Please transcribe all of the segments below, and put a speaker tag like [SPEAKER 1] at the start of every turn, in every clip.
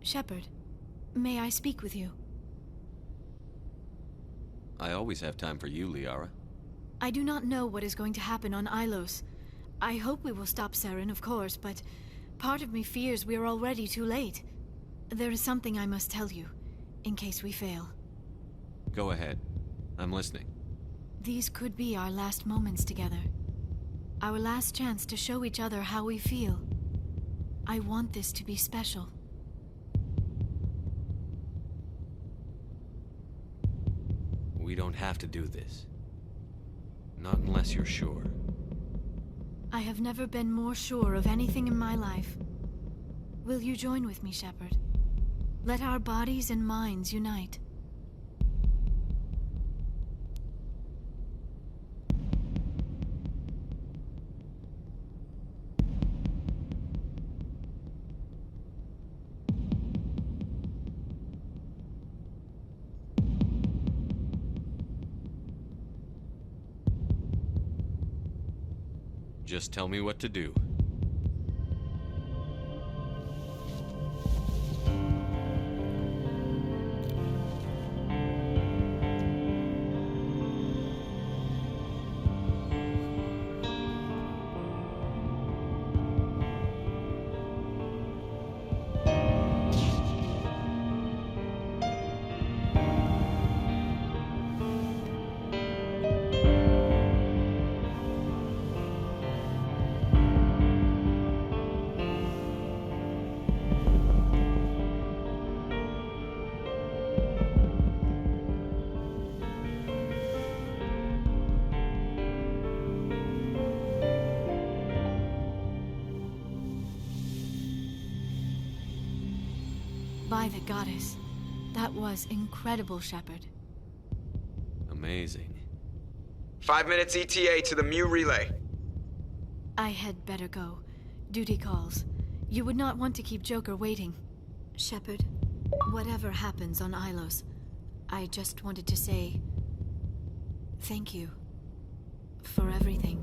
[SPEAKER 1] Shepard, may I speak with you?
[SPEAKER 2] I always have time for you, Liara.
[SPEAKER 1] I do not know what is going to happen on Ilos. I hope we will stop Saren, of course, but part of me fears we are already too late. There is something I must tell you, in case we fail.
[SPEAKER 2] Go ahead. I'm listening.
[SPEAKER 1] These could be our last moments together. Our last chance to show each other how we feel. I want this to be special.
[SPEAKER 2] We don't have to do this. Not unless you're sure.
[SPEAKER 1] I have never been more sure of anything in my life. Will you join with me, Shepard? Let our bodies and minds unite.
[SPEAKER 2] Just tell me what to do.
[SPEAKER 1] By the goddess. That was incredible, Shepard.
[SPEAKER 2] Amazing.
[SPEAKER 3] 5 minutes ETA to the Mu relay.
[SPEAKER 1] I had better go. Duty calls. You would not want to keep Joker waiting. Shepard, whatever happens on Ilos, I just wanted to say thank you for everything.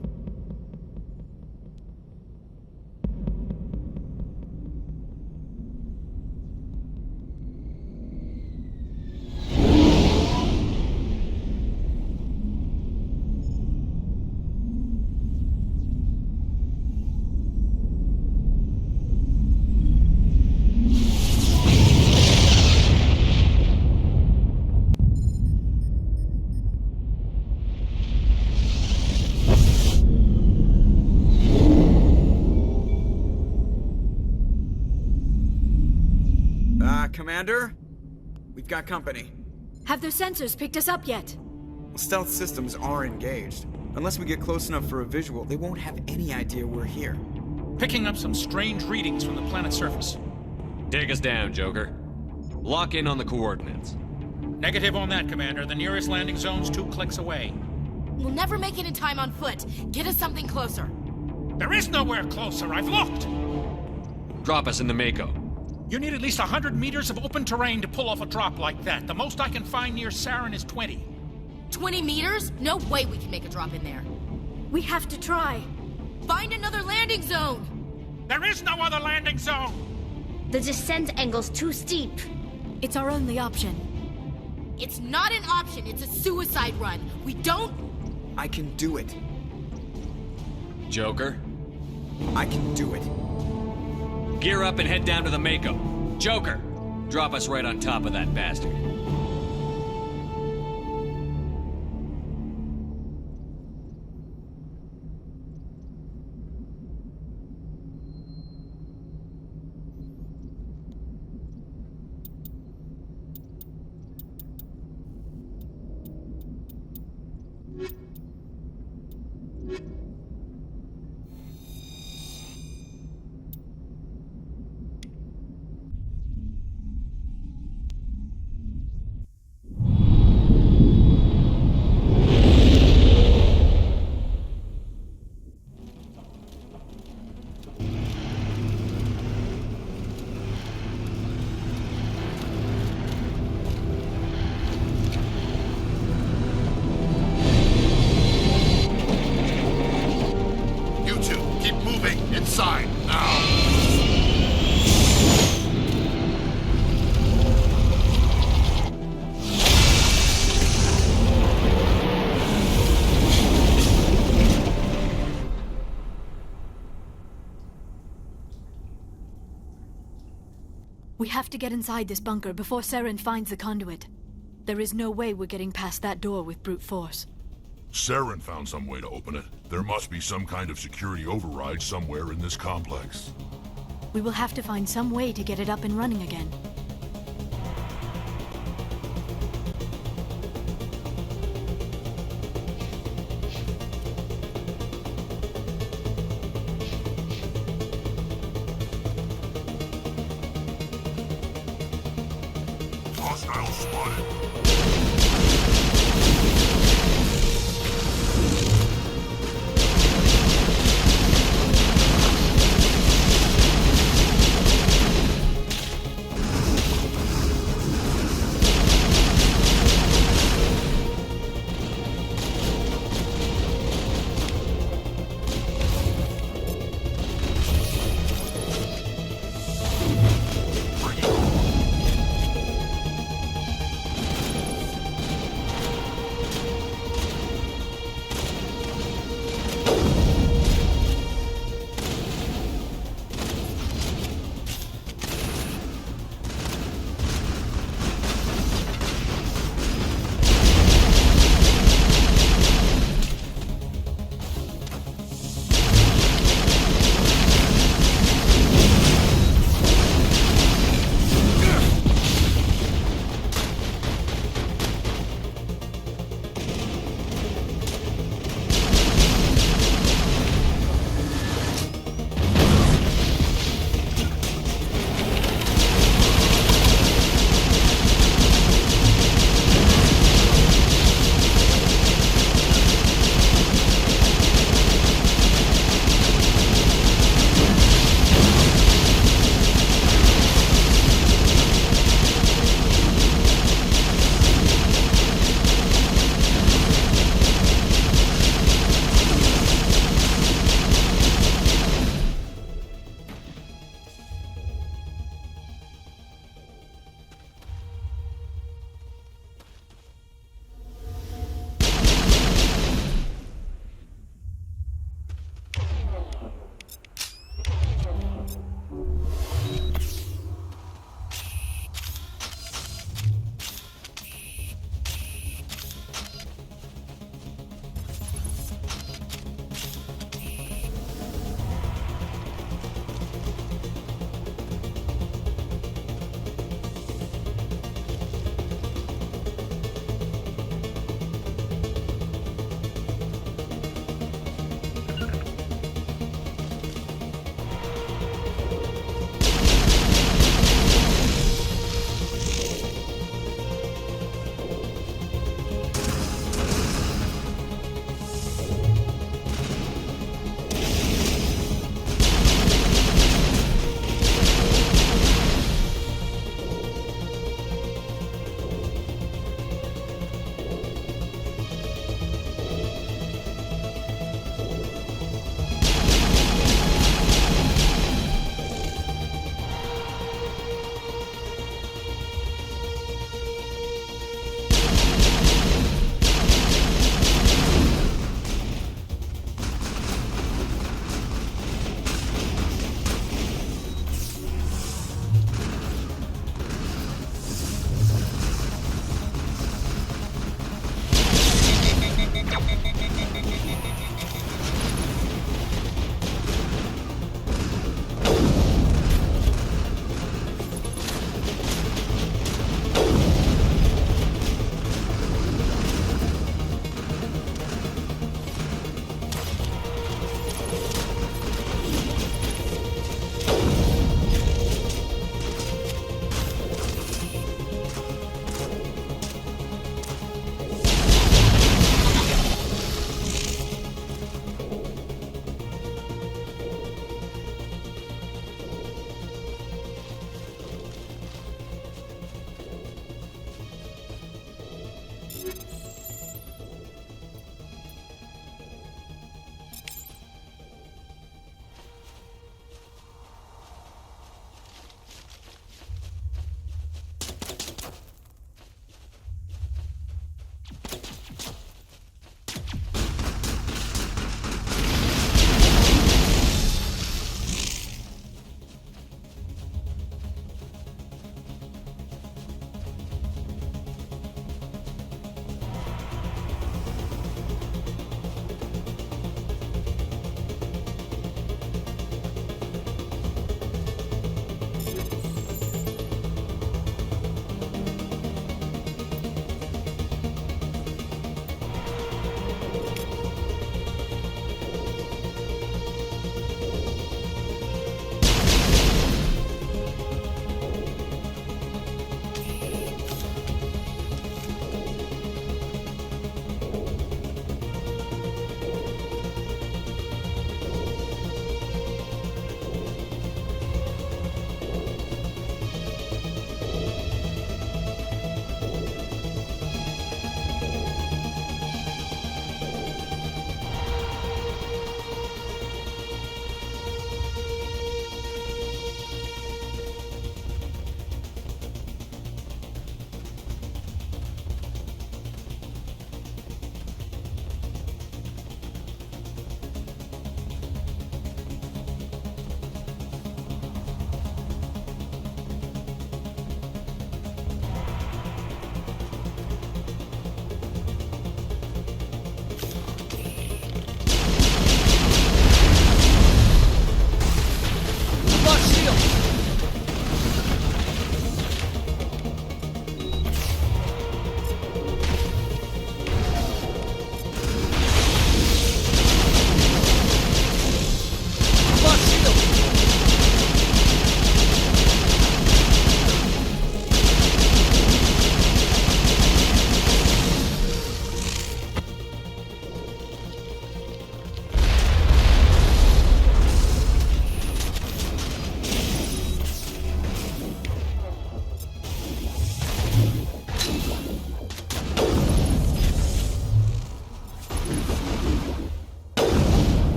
[SPEAKER 3] Commander? We've got company.
[SPEAKER 1] Have their sensors picked us up yet?
[SPEAKER 3] Stealth systems are engaged. Unless we get close enough for a visual, they won't have any idea we're here.
[SPEAKER 4] Picking up some strange readings from the planet's surface.
[SPEAKER 2] Take us down, Joker. Lock in on the coordinates.
[SPEAKER 4] Negative on that, Commander. The nearest landing zone's 2 clicks away.
[SPEAKER 5] We'll never make it in time on foot. Get us something closer.
[SPEAKER 4] There is nowhere closer. I've looked.
[SPEAKER 2] Drop us in the Mako.
[SPEAKER 4] You need at least 100 meters of open terrain to pull off a drop like that. The most I can find near Saren is 20.
[SPEAKER 5] 20 meters? No way we can make a drop in there.
[SPEAKER 1] We have to try.
[SPEAKER 5] Find another landing zone!
[SPEAKER 4] There is no other landing zone!
[SPEAKER 6] The descent angle's too steep.
[SPEAKER 1] It's our only option.
[SPEAKER 5] It's not an option, it's a suicide run. We don't...
[SPEAKER 3] I can do it.
[SPEAKER 6] Joker,
[SPEAKER 3] I can do it.
[SPEAKER 6] gear up and head down to the Mako. Joker, drop us right on top of that bastard.
[SPEAKER 7] You two, keep moving. Inside, now.
[SPEAKER 1] We have to get inside this bunker before Saren finds the conduit. There is no way we're getting past that door with brute force.
[SPEAKER 7] Saren found some way to open it. There must be some kind of security override somewhere in this complex.
[SPEAKER 1] We will have to find some way to get it up and running again.
[SPEAKER 7] Hostile spotted. Bring it on.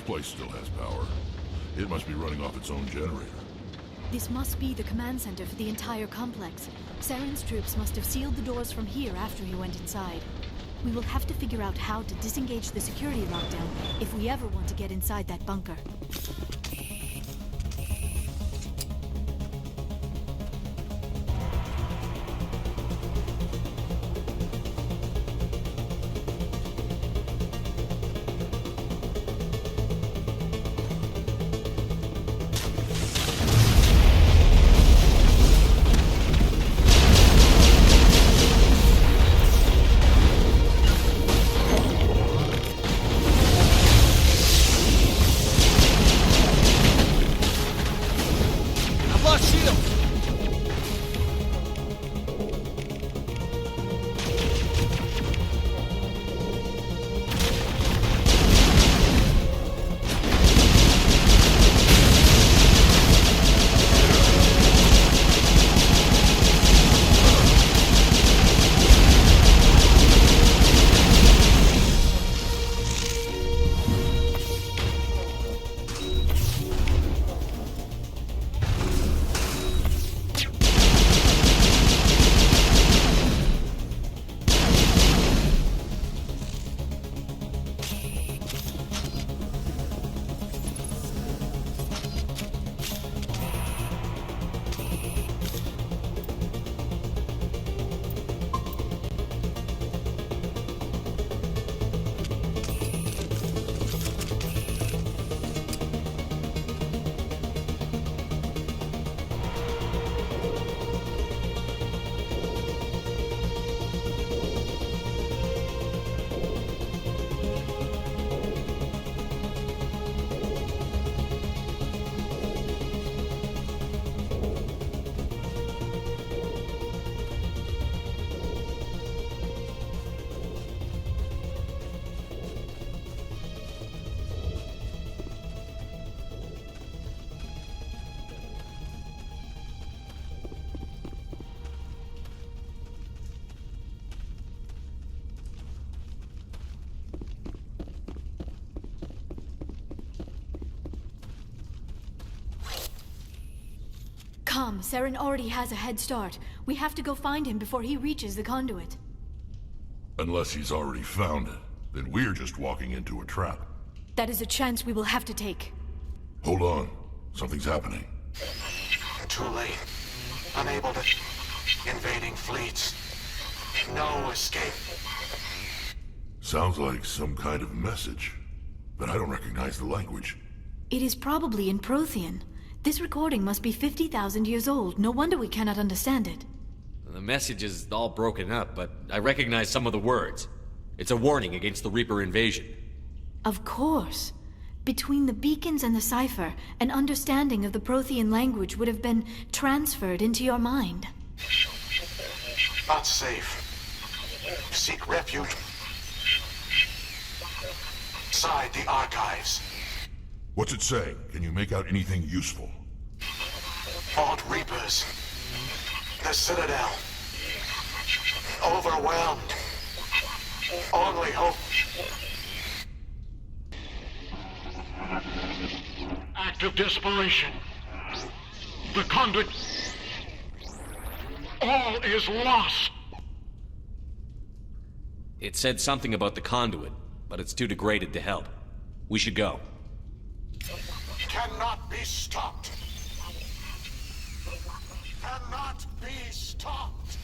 [SPEAKER 7] place still has power. It must be running off its own generator.
[SPEAKER 1] This must be the command center for the entire complex. Saren's troops must have sealed the doors from here after he went inside. We will have to figure out how to disengage the security lockdown if we ever want to get inside that bunker. Come, Saren already has a head start. We have to go find him before he reaches the conduit.
[SPEAKER 7] Unless he's already found it, then we're just walking into a trap.
[SPEAKER 1] That is a chance we will have to take.
[SPEAKER 7] Hold on. Something's happening.
[SPEAKER 8] Too late. Unable to... Invading fleets. No escape.
[SPEAKER 7] Sounds like some kind of message, but I don't recognize the language.
[SPEAKER 1] It is probably in Prothean. This recording must be 50,000 years old. No wonder we cannot understand it.
[SPEAKER 2] The message is all broken up, but I recognize some of the words. It's a warning against the Reaper invasion.
[SPEAKER 1] Of course. Between the beacons and the cipher, an understanding of the Prothean language would have been transferred into your mind.
[SPEAKER 8] Not safe. Seek refuge. Inside the archives.
[SPEAKER 7] What's it saying? Can you make out anything useful?
[SPEAKER 8] Fought Reapers. The Citadel. Overwhelmed. Only hope.
[SPEAKER 9] Act of desperation. The conduit. All is lost.
[SPEAKER 2] It said something about the conduit, but it's too degraded to help. We should go.
[SPEAKER 8] Cannot be stopped. Cannot be stopped.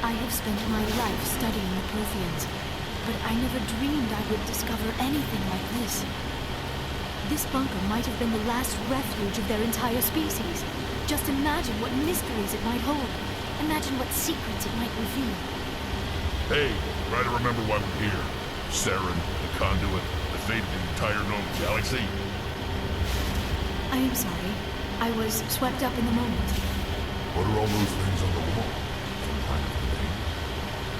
[SPEAKER 1] I have spent my life studying the Protheans, but I never dreamed I would discover anything like this. This bunker might have been the last refuge of their entire species. Just imagine what mysteries it might hold. Imagine what secrets it might reveal.
[SPEAKER 7] Hey, try to remember why we're here. Saren, the Conduit, the fate of the entire known galaxy.
[SPEAKER 1] I am sorry. I was swept up in the moment.
[SPEAKER 7] What are all those things on the wall? Some kind of thing?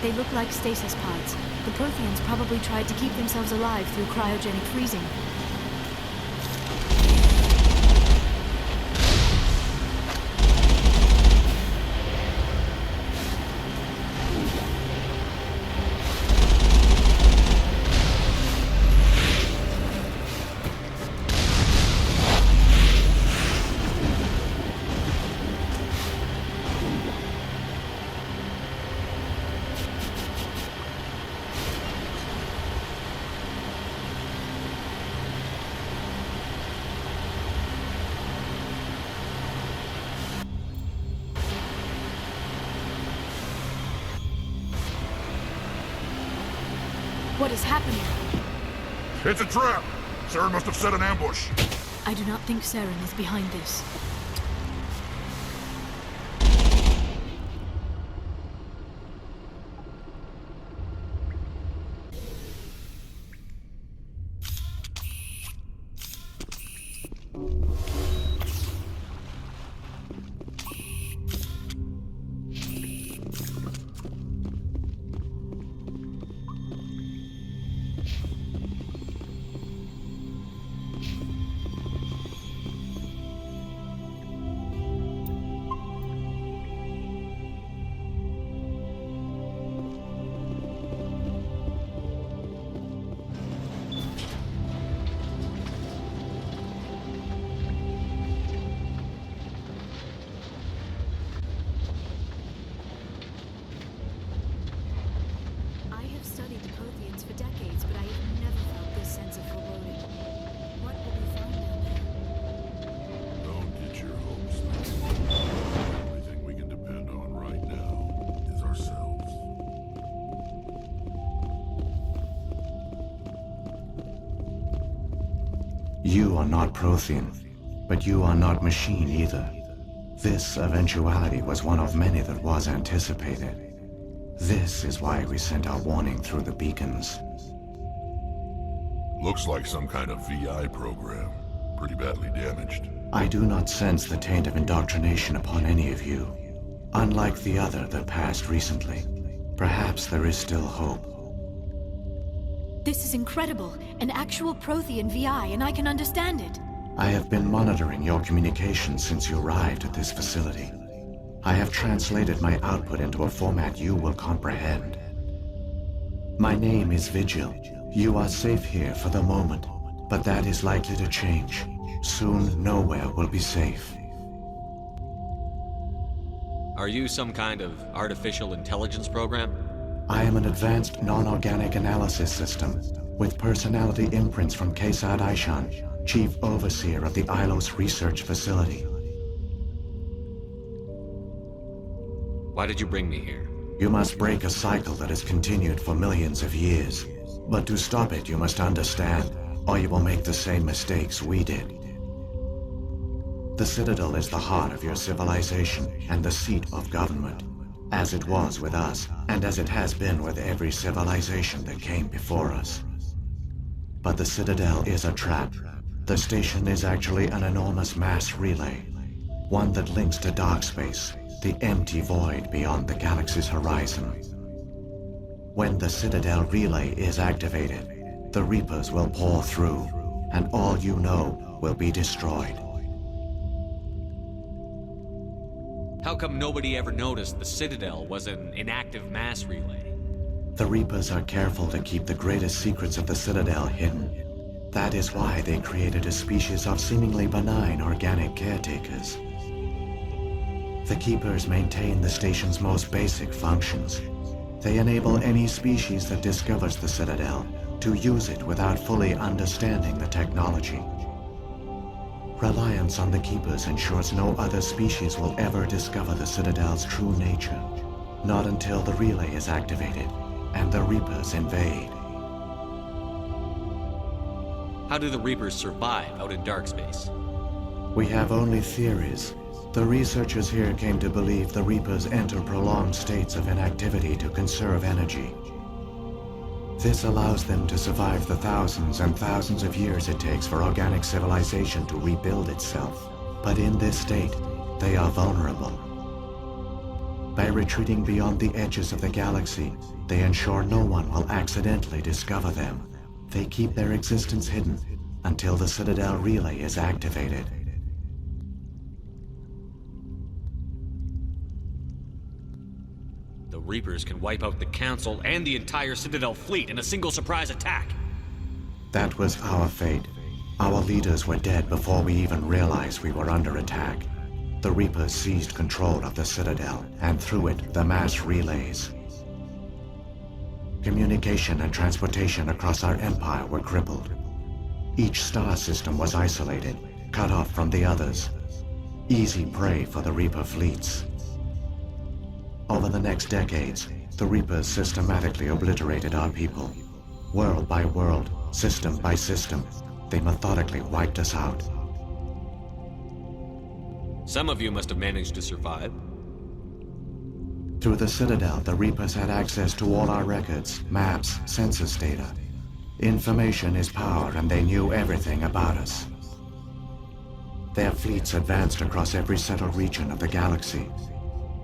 [SPEAKER 1] They look like stasis pods. The Protheans probably tried to keep themselves alive through cryogenic freezing. What is happening?
[SPEAKER 7] It's a trap! Saren must have set an ambush.
[SPEAKER 1] I do not think Saren is behind this.
[SPEAKER 10] You are not Prothean, but you are not machine either. This eventuality was one of many that was anticipated. This is why we sent our warning through the beacons.
[SPEAKER 7] Looks like some kind of VI program. Pretty badly damaged.
[SPEAKER 10] I do not sense the taint of indoctrination upon any of you. Unlike the other that passed recently. Perhaps there is still hope.
[SPEAKER 1] This is incredible. An actual Prothean VI, and I can understand it.
[SPEAKER 10] I have been monitoring your communications since you arrived at this facility. I have translated my output into a format you will comprehend. My name is Vigil. You are safe here for the moment, but that is likely to change. Soon, nowhere will be safe.
[SPEAKER 2] Are you some kind of artificial intelligence program?
[SPEAKER 10] I am an advanced non-organic analysis system with personality imprints from Kesad Aishan, Chief Overseer of the Ilos Research Facility.
[SPEAKER 2] Why did you bring me here?
[SPEAKER 10] You must break a cycle that has continued for millions of years. But to stop it, you must understand, or you will make the same mistakes we did. The Citadel is the heart of your civilization and the seat of government, as it was with us, and as it has been with every civilization that came before us. But the Citadel is a trap. The station is actually an enormous mass relay, one that links to dark space, the empty void beyond the galaxy's horizon. When the Citadel relay is activated, the Reapers will pour through, and all you know will be destroyed.
[SPEAKER 2] How come nobody ever noticed the Citadel was an inactive mass relay?
[SPEAKER 10] The Reapers are careful to keep the greatest secrets of the Citadel hidden. That is why they created a species of seemingly benign organic caretakers. The Keepers maintain the station's most basic functions. They enable any species that discovers the Citadel to use it without fully understanding the technology. Reliance on the Keepers ensures no other species will ever discover the Citadel's true nature. Not until the relay is activated and the Reapers invade.
[SPEAKER 2] How do the Reapers survive out in dark space?
[SPEAKER 10] We have only theories. The researchers here came to believe the Reapers enter prolonged states of inactivity to conserve energy. This allows them to survive the thousands and thousands of years it takes for organic civilization to rebuild itself. But in this state, they are vulnerable. By retreating beyond the edges of the galaxy, they ensure no one will accidentally discover them. They keep their existence hidden until the Citadel relay is activated.
[SPEAKER 2] The Reapers can wipe out the Council and the entire Citadel fleet in a single surprise attack.
[SPEAKER 10] That was our fate. Our leaders were dead before we even realized we were under attack. The Reapers seized control of the Citadel, and through it, the mass relays. Communication and transportation across our empire were crippled. Each star system was isolated, cut off from the others. Easy prey for the Reaper fleets. Over the next decades, the Reapers systematically obliterated our people. World by world, system by system, they methodically wiped us out.
[SPEAKER 2] Some of you must have managed to survive.
[SPEAKER 10] Through the Citadel, the Reapers had access to all our records, maps, census data. Information is power, and they knew everything about us. Their fleets advanced across every settled region of the galaxy.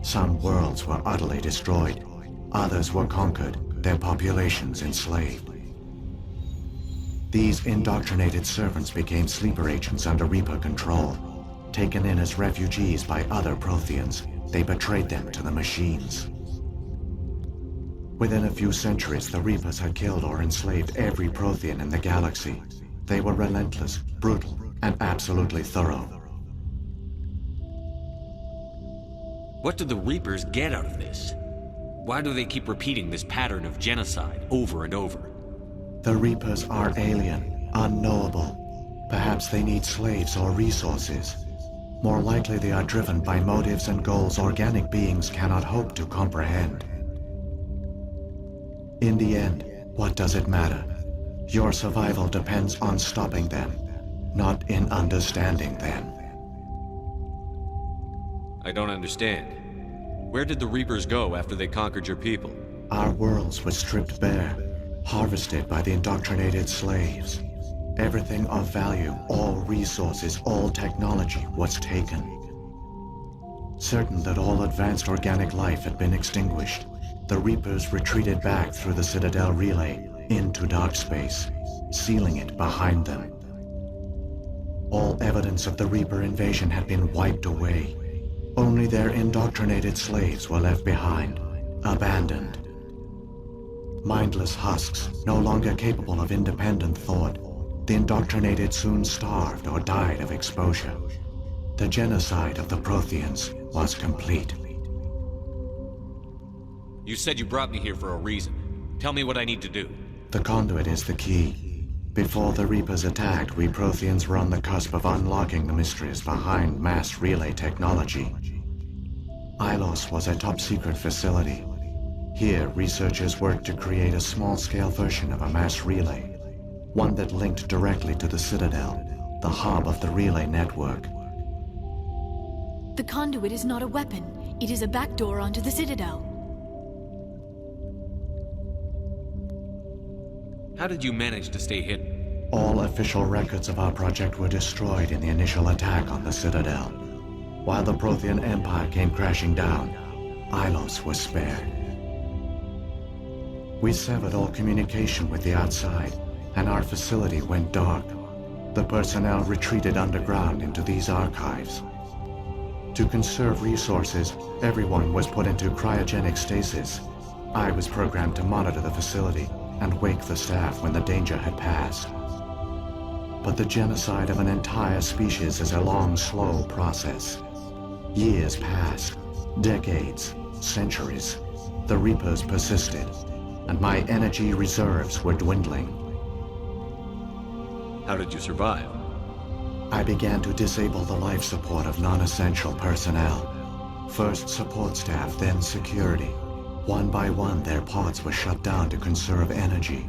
[SPEAKER 10] Some worlds were utterly destroyed. Others were conquered, their populations enslaved. These indoctrinated servants became sleeper agents under Reaper control. Taken in as refugees by other Protheans, they betrayed them to the machines. Within a few centuries, the Reapers had killed or enslaved every Prothean in the galaxy. They were relentless, brutal, and absolutely thorough.
[SPEAKER 2] What do the Reapers get out of this? Why do they keep repeating this pattern of genocide over and over?
[SPEAKER 10] The Reapers are alien, unknowable. Perhaps they need slaves or resources. More likely they are driven by motives and goals organic beings cannot hope to comprehend. In the end, what does it matter? Your survival depends on stopping them, not in understanding them.
[SPEAKER 2] I don't understand. Where did the Reapers go after they conquered your people?
[SPEAKER 10] Our worlds were stripped bare, harvested by the indoctrinated slaves. Everything of value, all resources, all technology was taken. Certain that all advanced organic life had been extinguished, the Reapers retreated back through the Citadel relay into dark space, sealing it behind them. All evidence of the Reaper invasion had been wiped away. Only their indoctrinated slaves were left behind, abandoned. Mindless husks, no longer capable of independent thought, the indoctrinated soon starved or died of exposure. The genocide of the Protheans was complete.
[SPEAKER 2] You said you brought me here for a reason. Tell me what I need to do.
[SPEAKER 10] The conduit is the key. Before the Reapers attacked, we Protheans were on the cusp of unlocking the mysteries behind mass relay technology. Ilos was a top-secret facility. Here, researchers worked to create a small-scale version of a mass relay, one that linked directly to the Citadel, the hub of the relay network.
[SPEAKER 1] The conduit is not a weapon. It is a backdoor onto the Citadel.
[SPEAKER 2] How did you manage to stay hidden?
[SPEAKER 10] All official records of our project were destroyed in the initial attack on the Citadel. While the Prothean Empire came crashing down, Ilos was spared. We severed all communication with the outside, and our facility went dark. The personnel retreated underground into these archives. To conserve resources, everyone was put into cryogenic stasis. I was programmed to monitor the facility and wake the staff when the danger had passed. But the genocide of an entire species is a long, slow process. Years passed, decades, centuries. The Reapers persisted, and my energy reserves were dwindling.
[SPEAKER 2] How did you survive?
[SPEAKER 10] I began to disable the life support of non-essential personnel. First support staff, then security. One by one, their pods were shut down to conserve energy.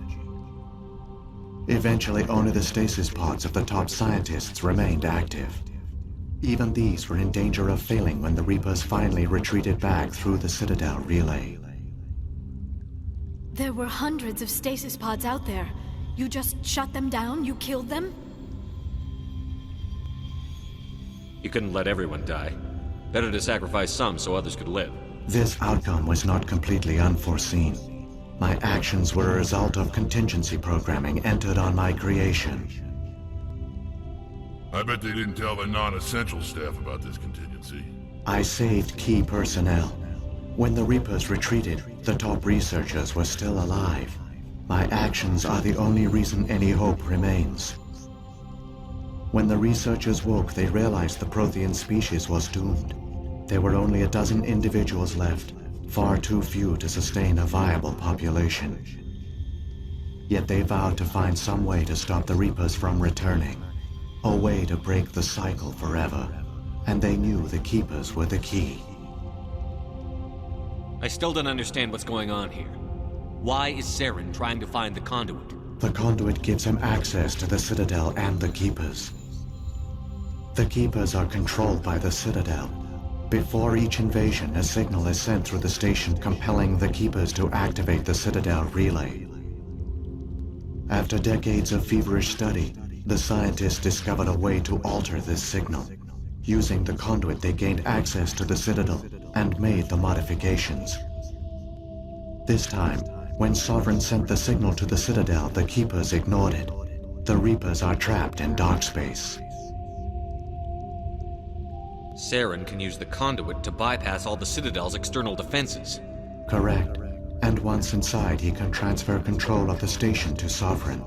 [SPEAKER 10] Eventually, only the stasis pods of the top scientists remained active. Even these were in danger of failing when the Reapers finally retreated back through the Citadel relay.
[SPEAKER 1] There were hundreds of stasis pods out there. You just shut them down? You killed them?
[SPEAKER 2] You couldn't let everyone die. Better to sacrifice some so others could live.
[SPEAKER 10] This outcome was not completely unforeseen. My actions were a result of contingency programming entered on my creation.
[SPEAKER 7] I bet they didn't tell the non-essential staff about this contingency.
[SPEAKER 10] I saved key personnel. When the Reapers retreated, the top researchers were still alive. My actions are the only reason any hope remains. When the researchers woke, they realized the Prothean species was doomed. There were only a dozen individuals left, far too few to sustain a viable population. Yet they vowed to find some way to stop the Reapers from returning. A way to break the cycle forever. And they knew the Keepers were the key.
[SPEAKER 2] I still don't understand what's going on here. Why is Saren trying to find the conduit?
[SPEAKER 10] The conduit gives him access to the Citadel and the Keepers. The Keepers are controlled by the Citadel. Before each invasion, a signal is sent through the station compelling the Keepers to activate the Citadel relay. After decades of feverish study, the scientists discovered a way to alter this signal. Using the conduit, they gained access to the Citadel and made the modifications. This time, when Sovereign sent the signal to the Citadel, the Keepers ignored it. The Reapers are trapped in dark space.
[SPEAKER 2] Saren can use the conduit to bypass all the Citadel's external defenses.
[SPEAKER 10] Correct. And once inside, he can transfer control of the station to Sovereign.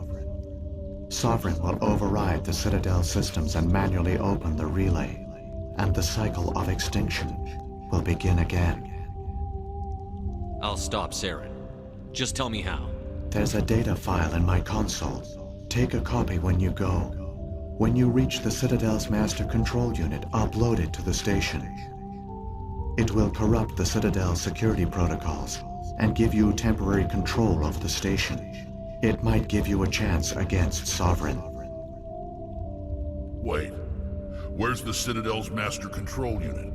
[SPEAKER 10] Sovereign will override the Citadel systems and manually open the relay, and the cycle of extinction will begin again.
[SPEAKER 2] I'll stop Saren. Just tell me how.
[SPEAKER 10] There's a data file in my console. Take a copy when you go. When you reach the Citadel's master control unit, upload it to the station. It will corrupt the Citadel's security protocols and give you temporary control of the station. It might give you a chance against Sovereign.
[SPEAKER 7] Wait. Where's the Citadel's master control unit?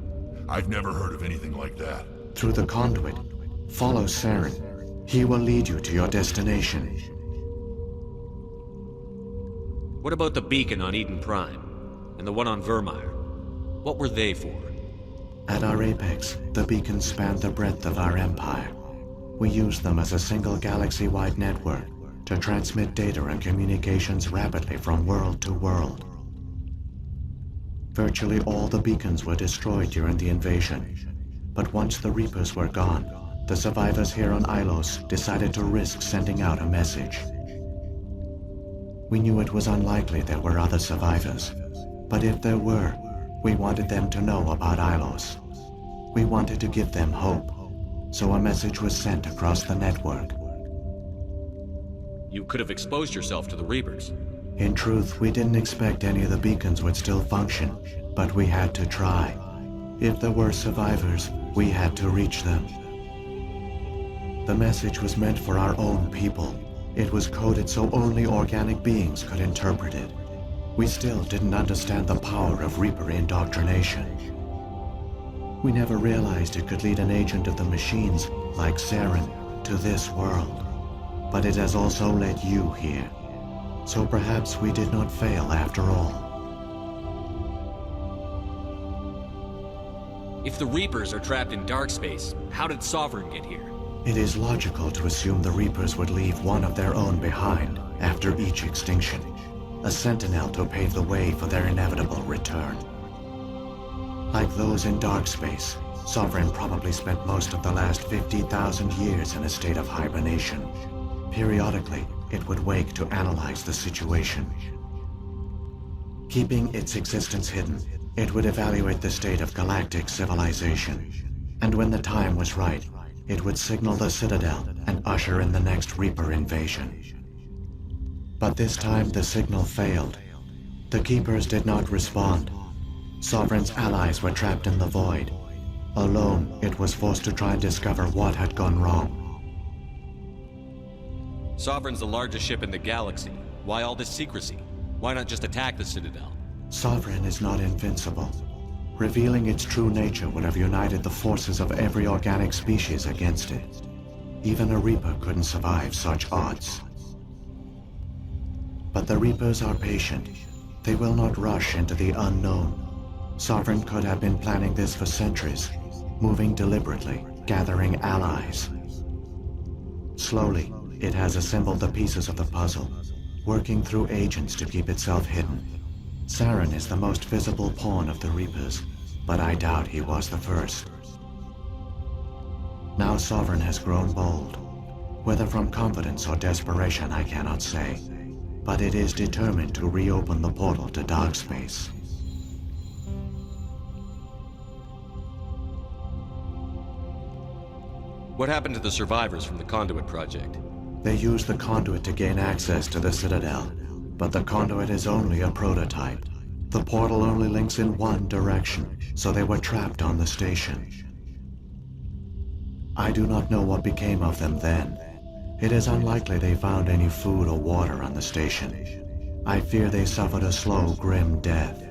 [SPEAKER 7] I've never heard of anything like that.
[SPEAKER 10] Through the conduit. Follow Saren. He will lead you to your destination.
[SPEAKER 2] What about the beacon on Eden Prime? And the one on Vermeer? What were they for?
[SPEAKER 10] At our apex, the beacons spanned the breadth of our empire. We used them as a single galaxy-wide network to transmit data and communications rapidly from world to world. Virtually all the beacons were destroyed during the invasion. But once the Reapers were gone, the survivors here on Ilos decided to risk sending out a message. We knew it was unlikely there were other survivors, but if there were, we wanted them to know about Ilos. We wanted to give them hope, so a message was sent across the network.
[SPEAKER 2] You could have exposed yourself to the Reapers.
[SPEAKER 10] In truth, we didn't expect any of the beacons would still function, but we had to try. If there were survivors, we had to reach them. The message was meant for our own people. It was coded so only organic beings could interpret it. We still didn't understand the power of Reaper indoctrination. We never realized it could lead an agent of the machines, like Saren, to this world. But it has also led you here. So perhaps we did not fail after all.
[SPEAKER 2] If the Reapers are trapped in dark space, how did Sovereign get here?
[SPEAKER 10] It is logical to assume the Reapers would leave one of their own behind after each extinction. A sentinel to pave the way for their inevitable return. Like those in dark space, Sovereign probably spent most of the last 50,000 years in a state of hibernation. Periodically, it would wake to analyze the situation. Keeping its existence hidden, it would evaluate the state of galactic civilization. And when the time was right, it would signal the Citadel and usher in the next Reaper invasion. But this time the signal failed. The Keepers did not respond. Sovereign's allies were trapped in the void. Alone, it was forced to try and discover what had gone wrong.
[SPEAKER 2] Sovereign's the largest ship in the galaxy. Why all this secrecy? Why not just attack the Citadel?
[SPEAKER 10] Sovereign is not invincible. Revealing its true nature would have united the forces of every organic species against it. Even a Reaper couldn't survive such odds. But the Reapers are patient. They will not rush into the unknown. Sovereign could have been planning this for centuries, moving deliberately, gathering allies. Slowly, it has assembled the pieces of the puzzle, working through agents to keep itself hidden. Saren is the most visible pawn of the Reapers, but I doubt he was the first. Now Sovereign has grown bold. Whether from confidence or desperation, I cannot say. But it is determined to reopen the portal to dark space.
[SPEAKER 2] What happened to the survivors from the Conduit project?
[SPEAKER 10] They used the conduit to gain access to the Citadel, but the conduit is only a prototype. The portal only links in one direction, so they were trapped on the station. I do not know what became of them then. It is unlikely they found any food or water on the station. I fear they suffered a slow, grim death.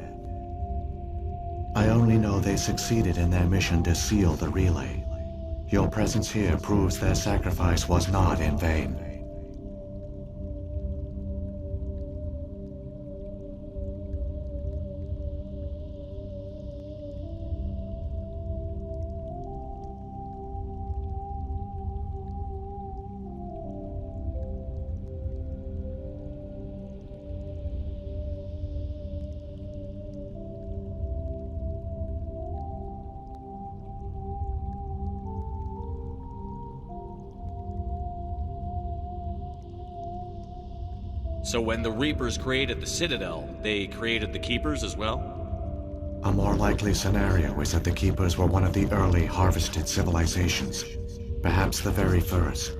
[SPEAKER 10] I only know they succeeded in their mission to seal the relay. Your presence here proves their sacrifice was not in vain.
[SPEAKER 2] So when the Reapers created the Citadel, they created the Keepers as well?
[SPEAKER 10] A more likely scenario is that the Keepers were one of the early harvested civilizations, perhaps the very first.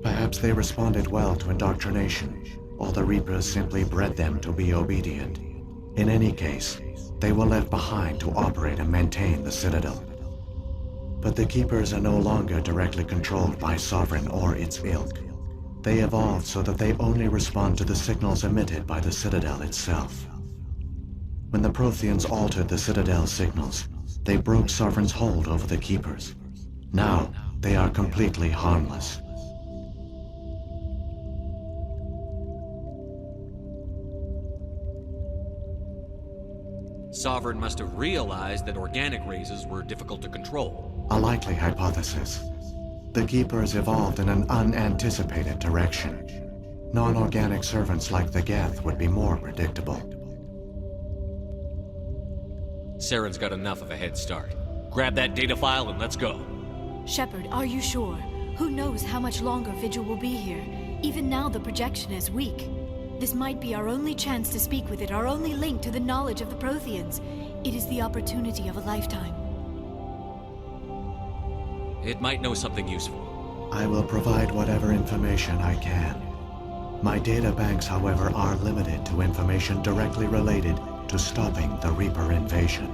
[SPEAKER 10] Perhaps they responded well to indoctrination, or the Reapers simply bred them to be obedient. In any case, they were left behind to operate and maintain the Citadel. But the Keepers are no longer directly controlled by Sovereign or its ilk. They evolved so that they only respond to the signals emitted by the Citadel itself. When the Protheans altered the Citadel's signals, they broke Sovereign's hold over the Keepers. Now, they are completely harmless.
[SPEAKER 2] Sovereign must have realized that organic races were difficult to control.
[SPEAKER 10] A likely hypothesis. The Keepers evolved in an unanticipated direction. Non-organic servants like the Geth would be more predictable.
[SPEAKER 2] Saren's got enough of a head start. Grab that data file and let's go.
[SPEAKER 1] Shepard, are you sure? Who knows how much longer Vigil will be here? Even now the projection is weak. This might be our only chance to speak with it, our only link to the knowledge of the Protheans. It is the opportunity of a lifetime.
[SPEAKER 2] It might know something useful.
[SPEAKER 10] I will provide whatever information I can. My data banks, however, are limited to information directly related to stopping the Reaper invasion.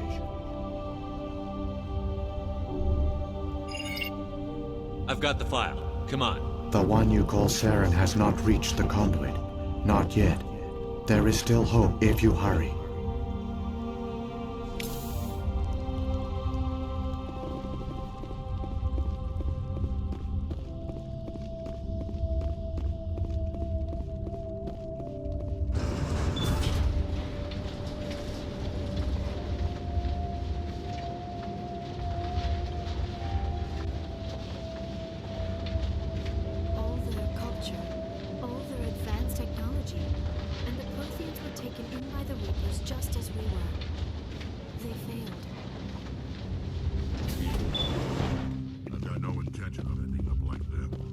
[SPEAKER 2] I've got the file. Come on.
[SPEAKER 10] The one you call Saren has not reached the conduit. Not yet. There is still hope if you hurry.
[SPEAKER 7] I've got no intention of ending up like them.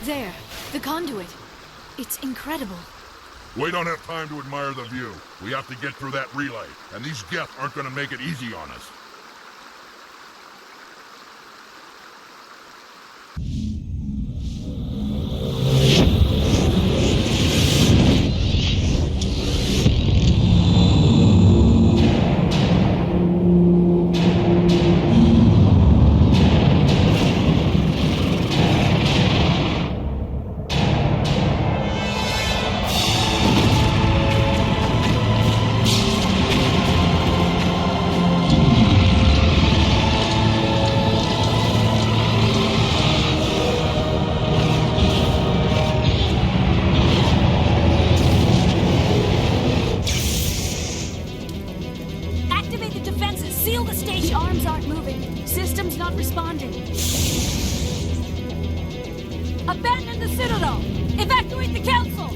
[SPEAKER 1] There, the conduit. It's incredible.
[SPEAKER 7] We don't have time to admire the view. We have to get through that relay, and these Geth aren't gonna make it easy on us.
[SPEAKER 1] Activate the defenses! Seal the station! The arms aren't moving. Systems not responding. Abandon the Citadel! Evacuate the Council!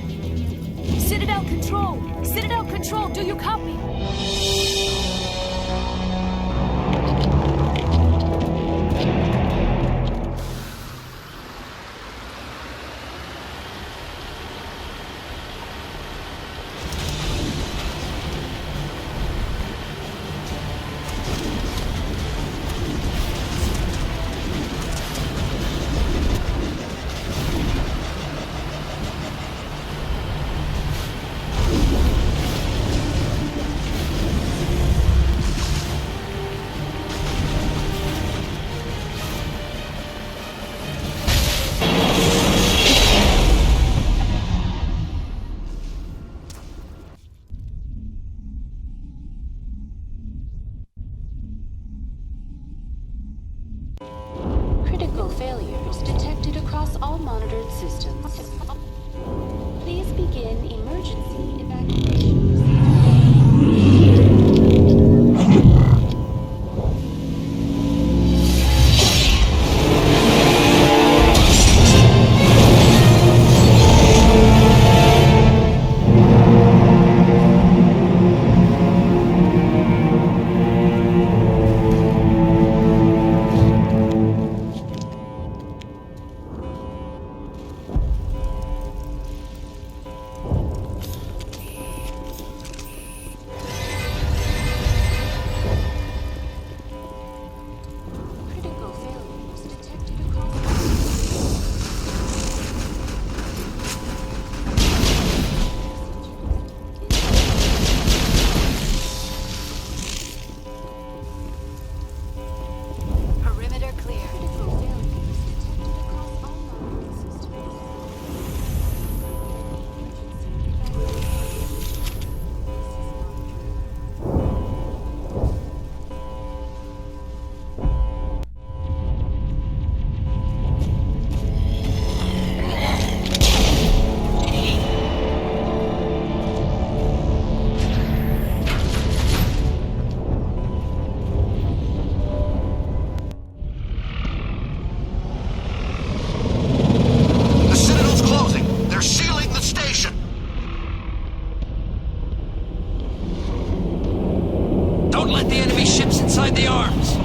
[SPEAKER 1] Citadel Control! Citadel Control, do you copy?
[SPEAKER 11] Critical failures detected across all monitored systems. Please begin emergency evacuation.
[SPEAKER 6] inside the arms.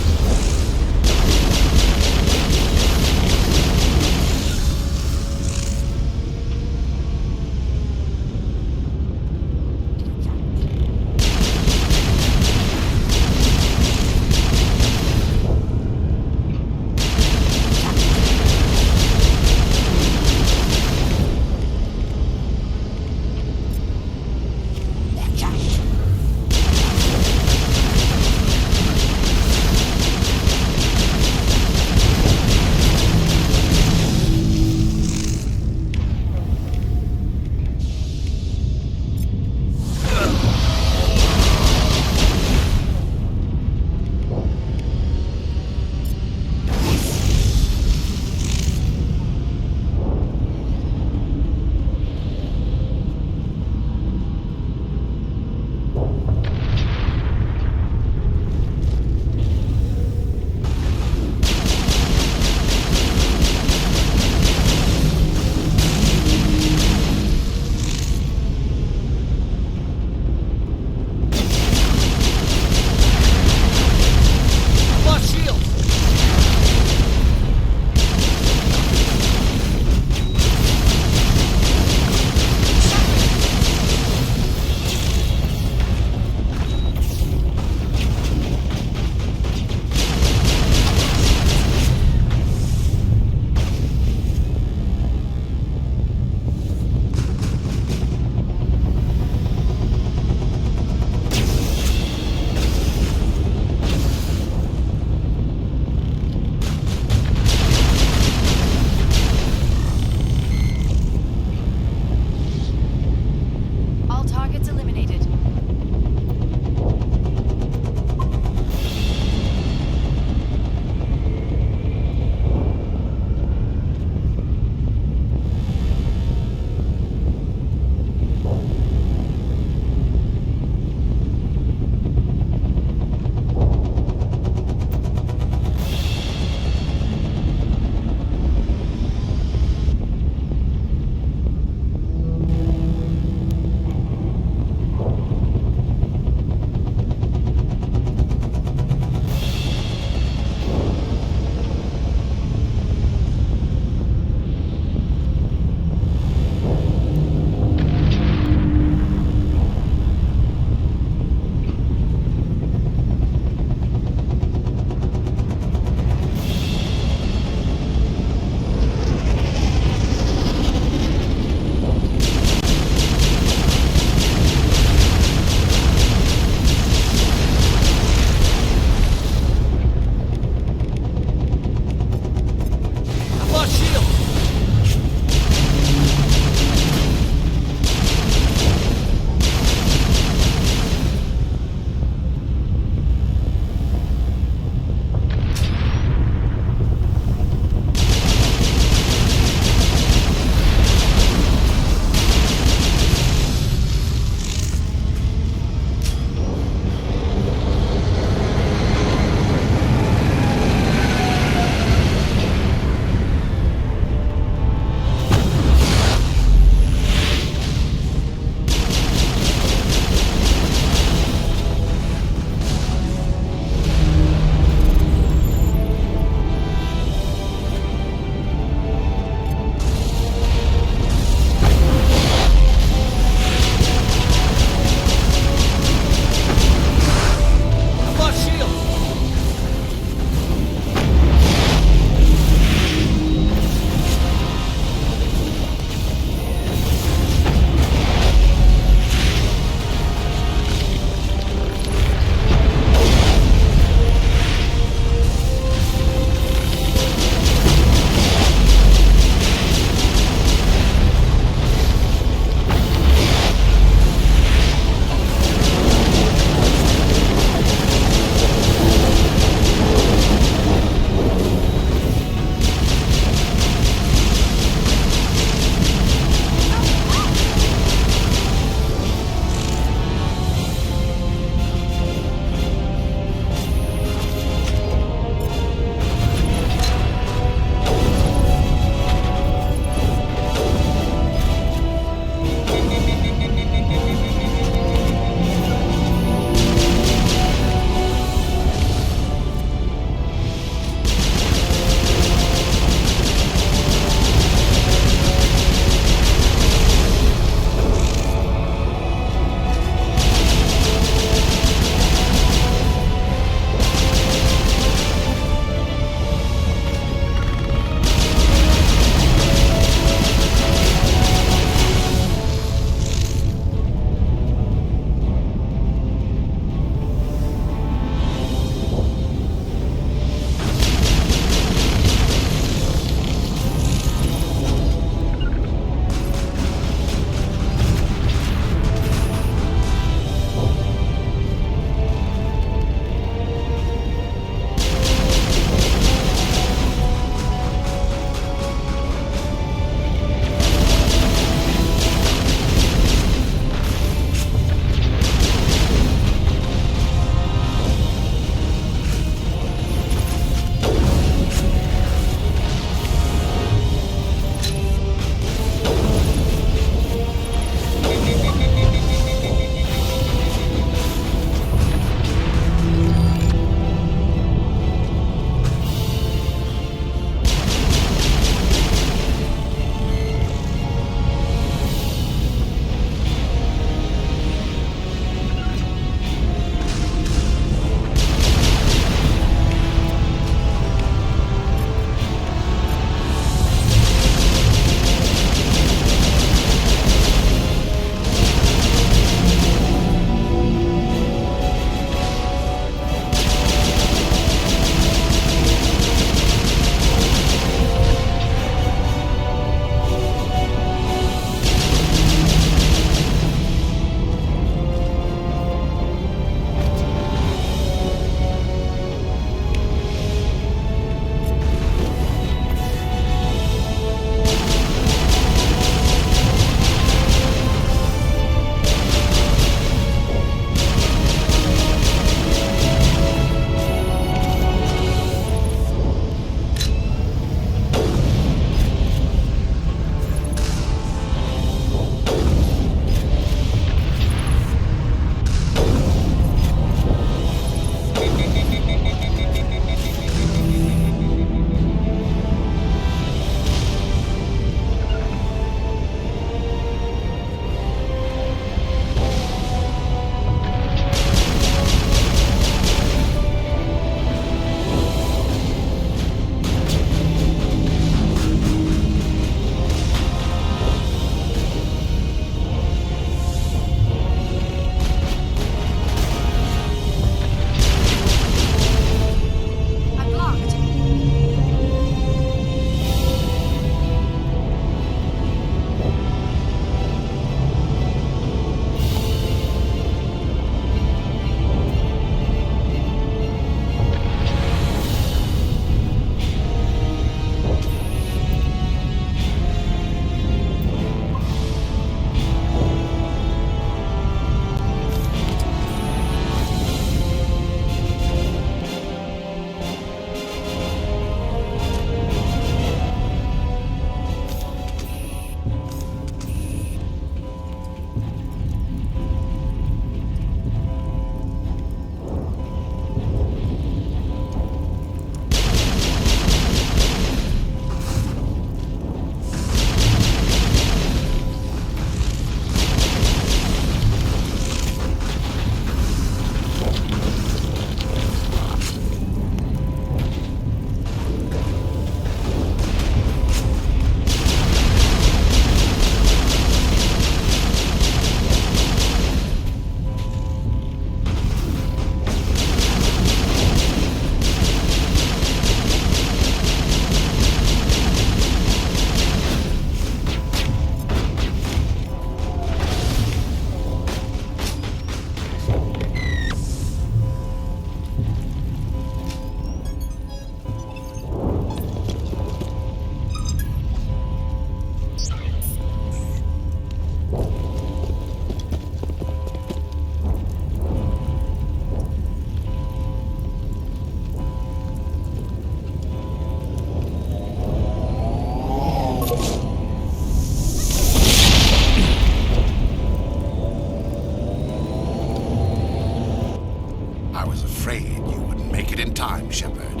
[SPEAKER 12] afraid you wouldn't make it in time, Shepard.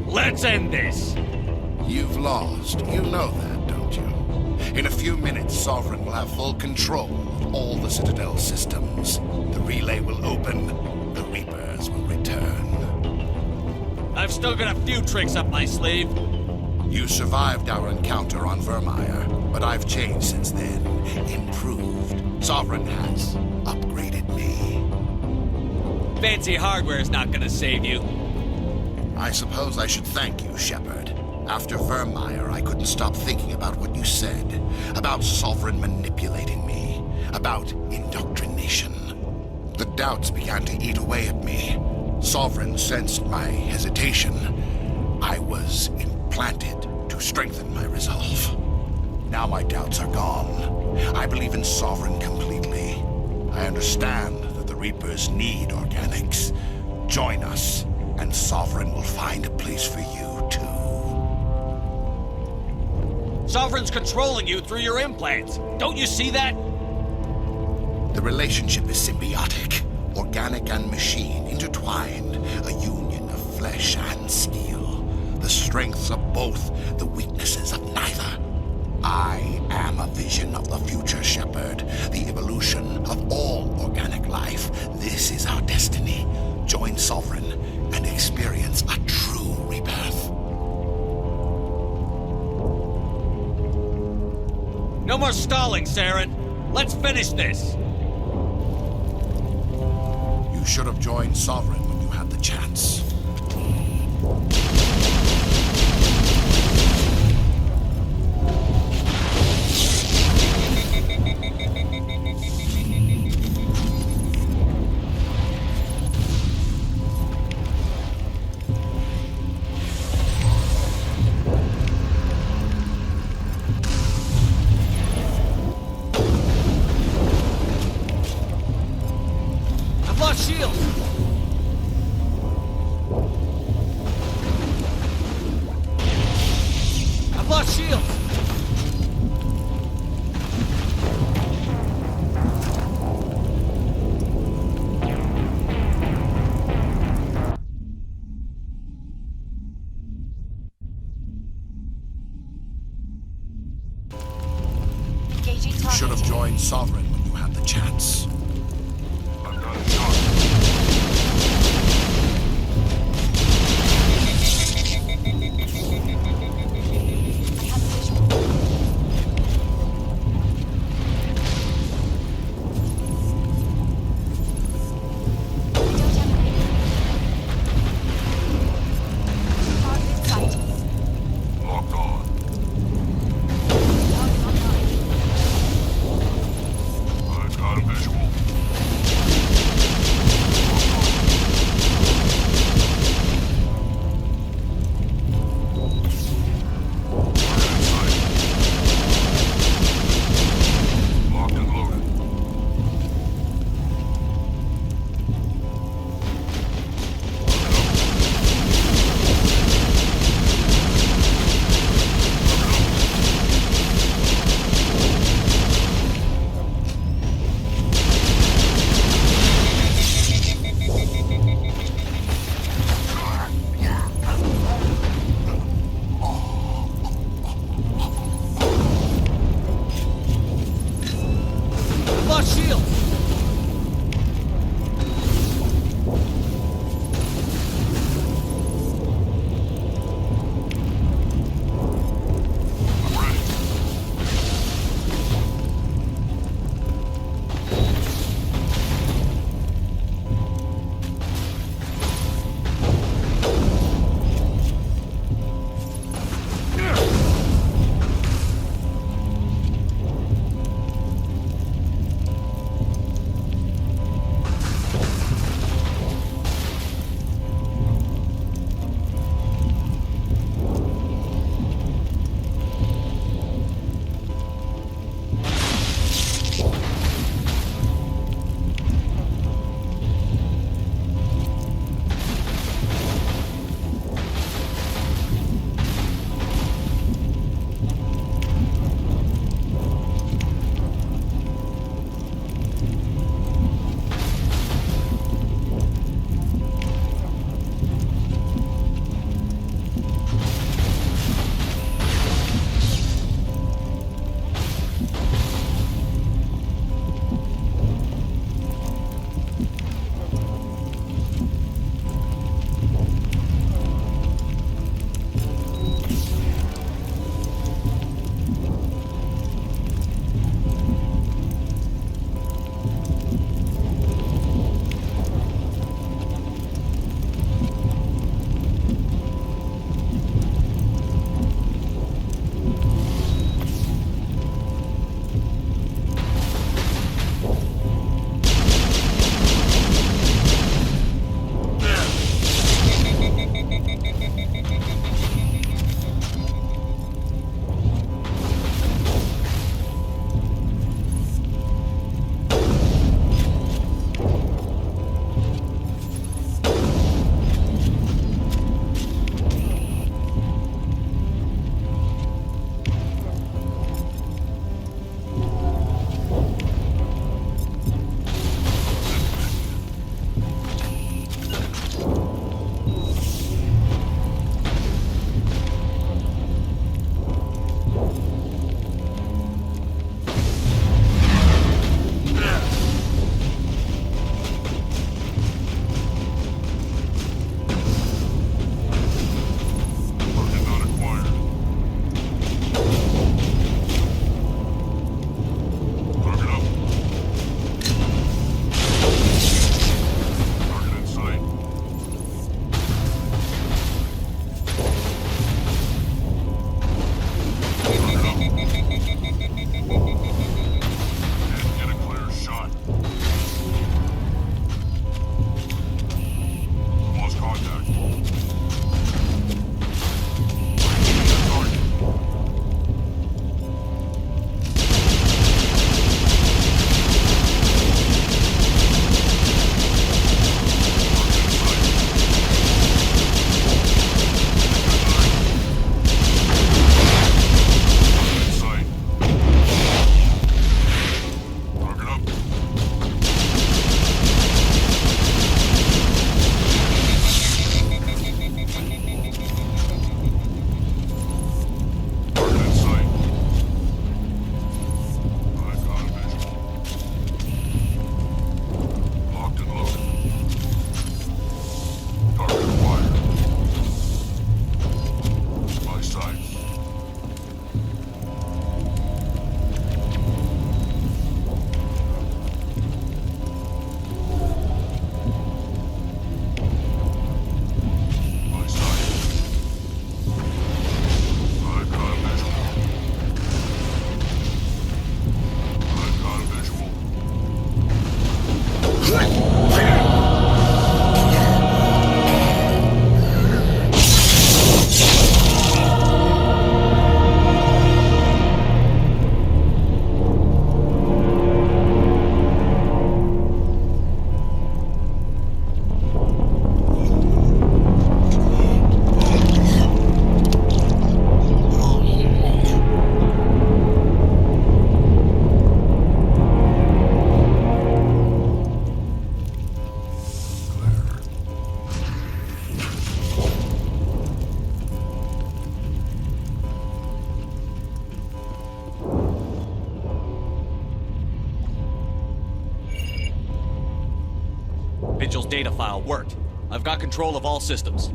[SPEAKER 6] Let's end this!
[SPEAKER 12] You've lost. You know that, don't you? In a few minutes, Sovereign will have full control of all the Citadel systems. The relay will open. The Reapers will return.
[SPEAKER 6] I've still got a few tricks up my sleeve.
[SPEAKER 12] You survived our encounter on Vermeer, but I've changed since then. Improved. Sovereign has upgraded me.
[SPEAKER 6] Fancy hardware is not gonna save you.
[SPEAKER 12] I suppose I should thank you, Shepard. After Vermeer, I couldn't stop thinking about what you said. About Sovereign manipulating me. About indoctrination. The doubts began to eat away at me. Sovereign sensed my hesitation. I was implanted to strengthen my resolve. Now my doubts are gone. I believe in Sovereign completely. I understand that the Reapers need organics. Join us, and Sovereign will find a place for you, too.
[SPEAKER 6] Sovereign's controlling you through your implants. Don't you see that?
[SPEAKER 12] The relationship is symbiotic. Organic and machine intertwined. A union of flesh and steel. The strengths of both, the weaknesses of neither. I am a vision of the future, Shepard. The evolution of all organic life. This is our destiny. Join Sovereign and experience a true rebirth.
[SPEAKER 6] No more stalling, Saren. Let's finish this.
[SPEAKER 12] You should have joined Sovereign when you had the chance.
[SPEAKER 6] Shield! I've lost shield!
[SPEAKER 12] You should have joined Sovereign when you had the chance.
[SPEAKER 6] Vigil's data file worked. I've got control of all systems.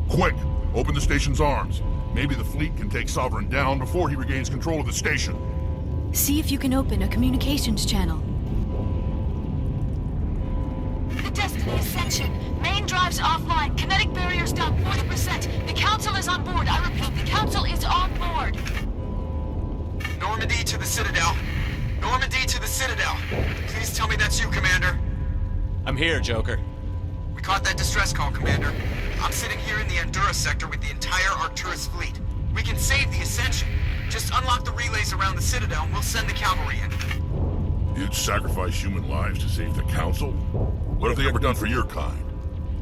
[SPEAKER 7] Quick! Open the station's arms. Maybe the fleet can take Sovereign down before he regains control of the station.
[SPEAKER 1] See if you can open a communications channel.
[SPEAKER 13] The Destiny Ascension. Main drives offline. Kinetic barriers down 40%. The Council is on board. I repeat, the Council is on board.
[SPEAKER 3] Normandy to the Citadel. Normandy to the Citadel. Please tell me that's you, Commander.
[SPEAKER 6] I'm here, Joker.
[SPEAKER 3] We caught that distress call, Commander. I'm sitting here in the Endura sector with the entire Arcturus fleet. We can save the Ascension. Just unlock the relays around the Citadel and we'll send the cavalry in.
[SPEAKER 7] You'd sacrifice human lives to save the Council? What have they ever done for your kind?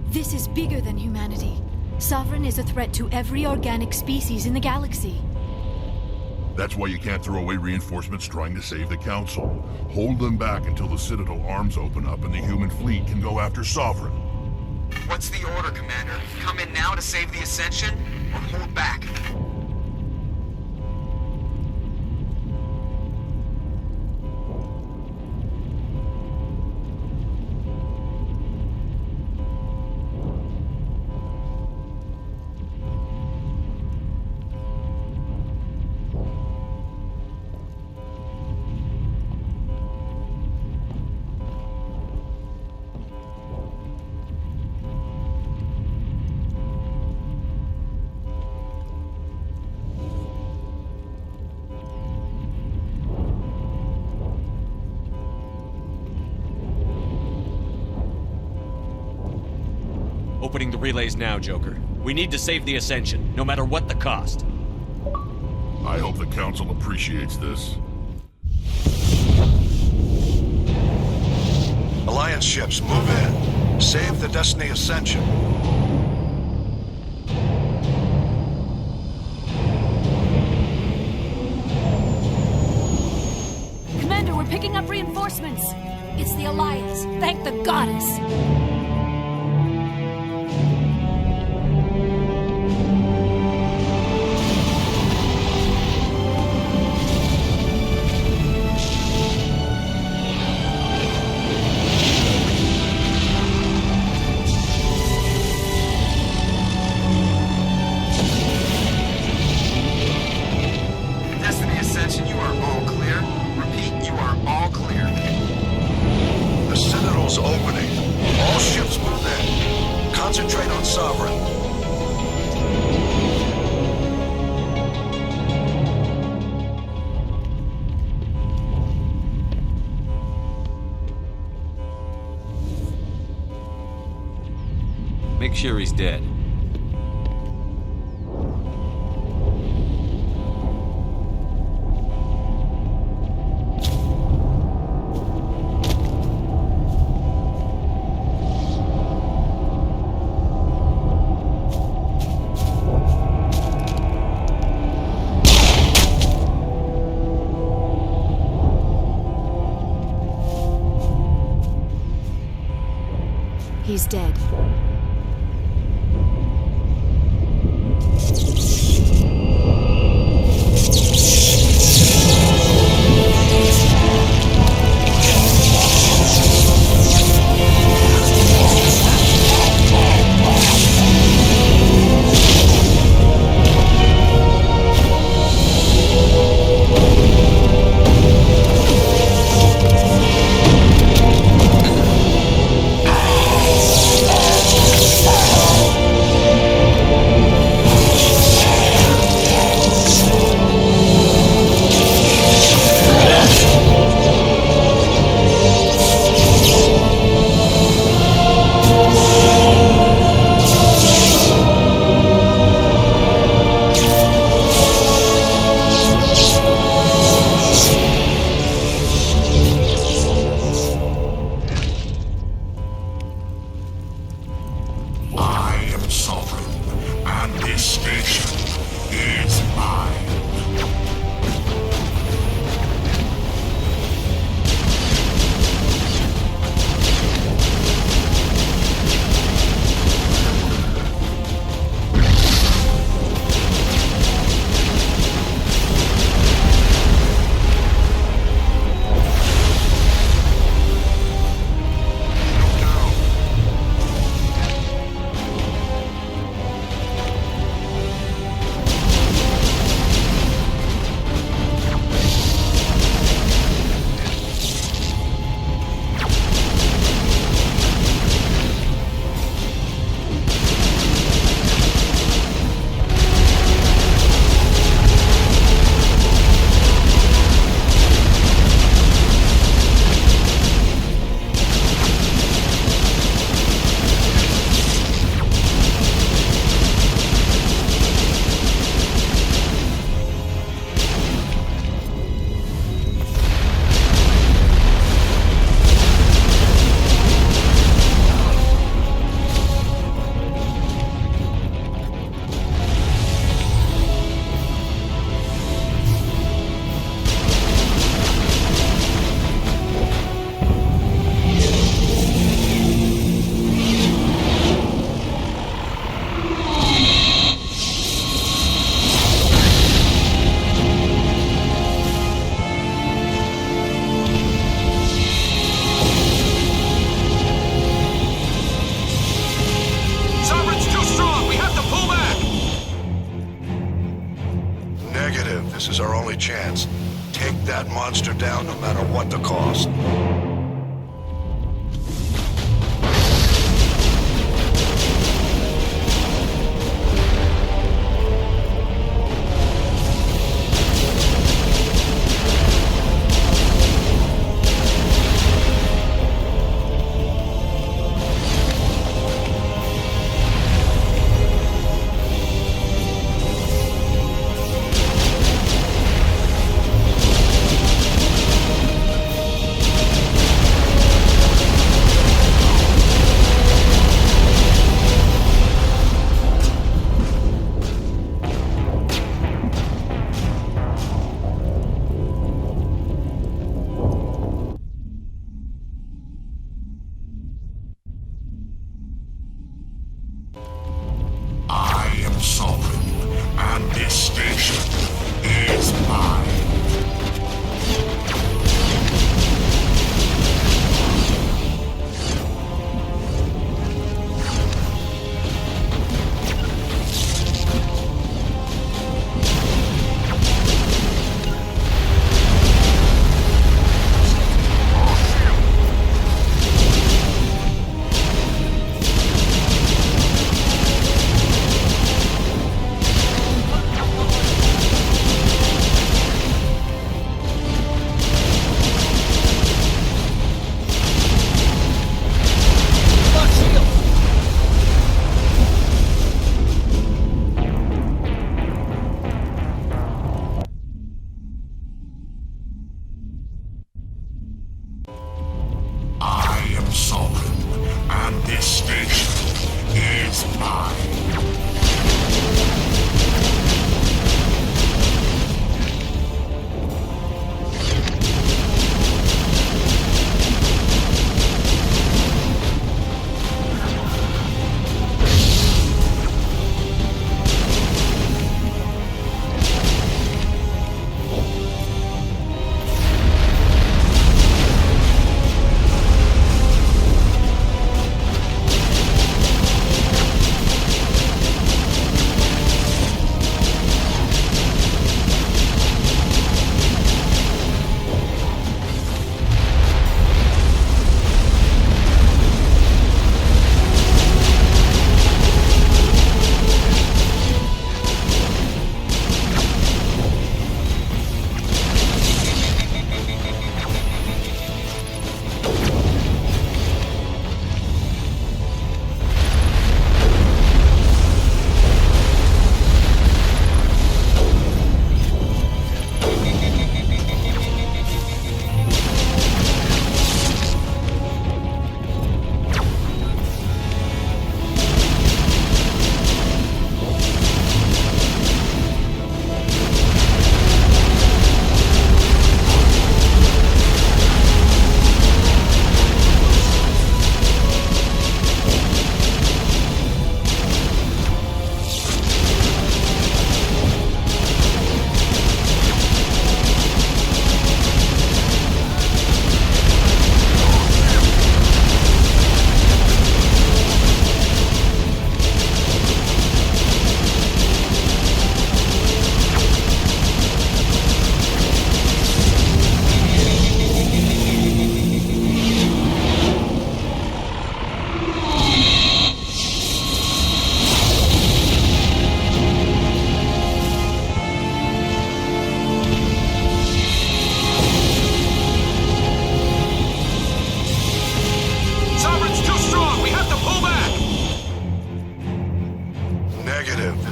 [SPEAKER 1] This is bigger than humanity. Sovereign is a threat to every organic species in the galaxy.
[SPEAKER 7] That's why you can't throw away reinforcements trying to save the Council. Hold them back until the Citadel arms open up and the human fleet can go after Sovereign.
[SPEAKER 3] What's the order, Commander? Come in now to save the Ascension, or hold back?
[SPEAKER 6] Opening the relays now, Joker. We need to save the Ascension, no matter what the cost.
[SPEAKER 7] I hope the Council appreciates this.
[SPEAKER 8] Alliance ships, move in. Save the Destiny Ascension.
[SPEAKER 13] Commander, we're picking up reinforcements. It's the Alliance. Thank the goddess.
[SPEAKER 3] Destiny Ascension, you are all clear. Repeat, you are all clear.
[SPEAKER 8] The Citadel's opening. All ships move in. Concentrate on Sovereign.
[SPEAKER 2] Make sure he's dead.
[SPEAKER 1] He's dead.
[SPEAKER 8] that monster down no matter what the cost.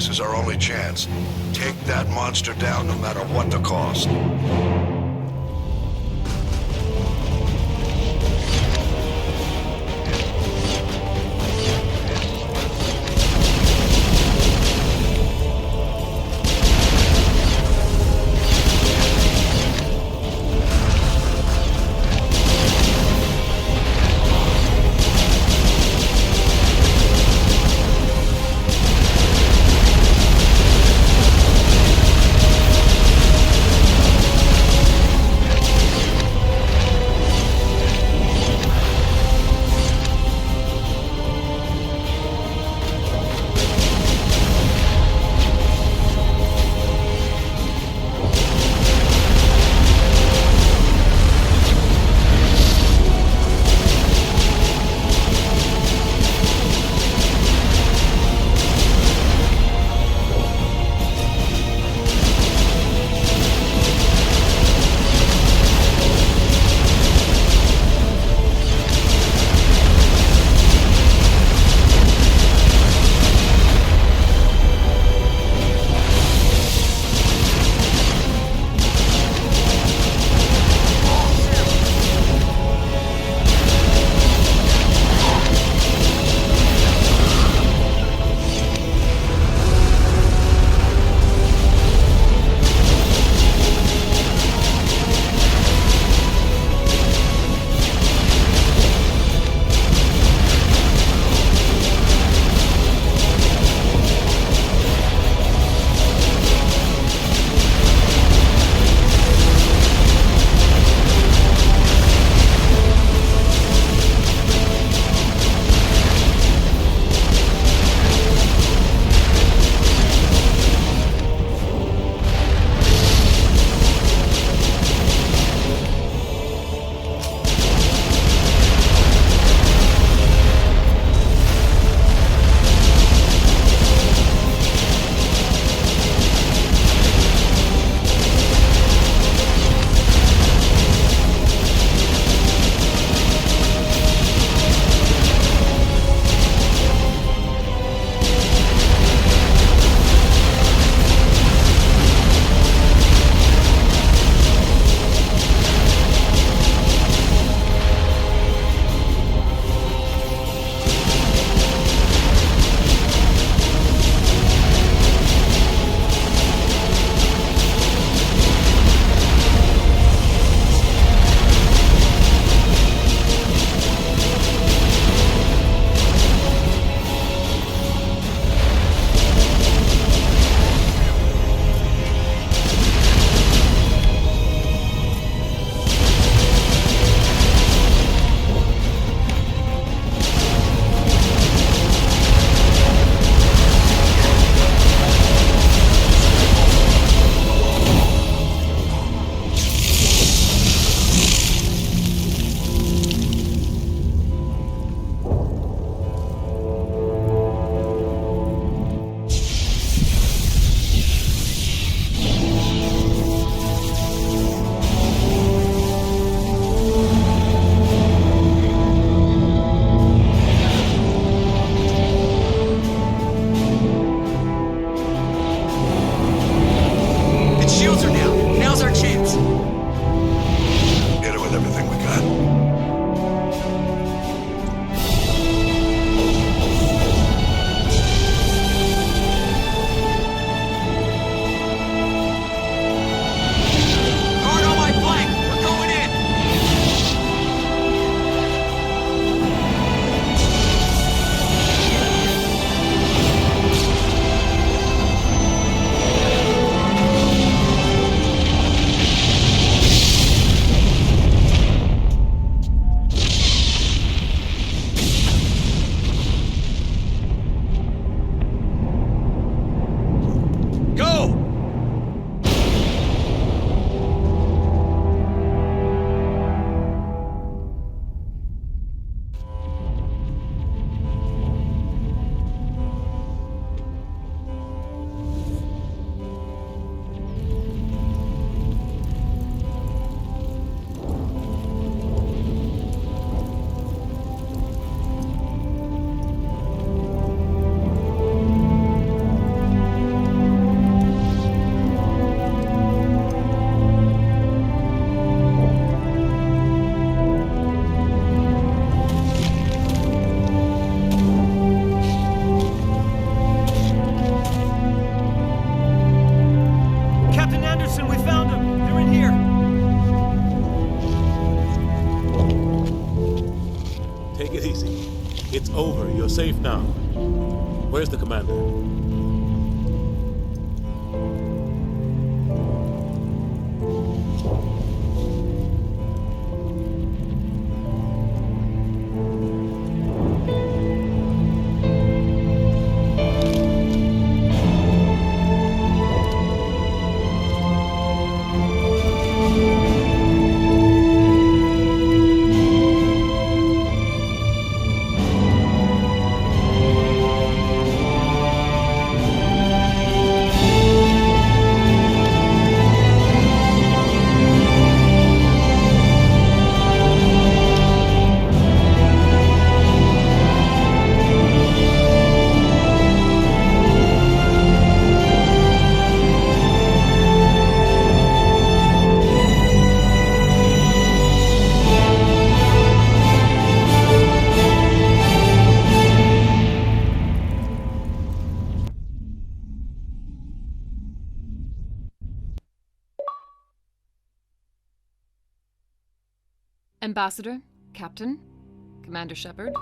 [SPEAKER 8] This is our only chance. Take that monster down no matter what the cost.
[SPEAKER 14] Take it easy. It's over. You're safe now. Where's the commander?
[SPEAKER 15] Ambassador, Captain, Commander Shepard.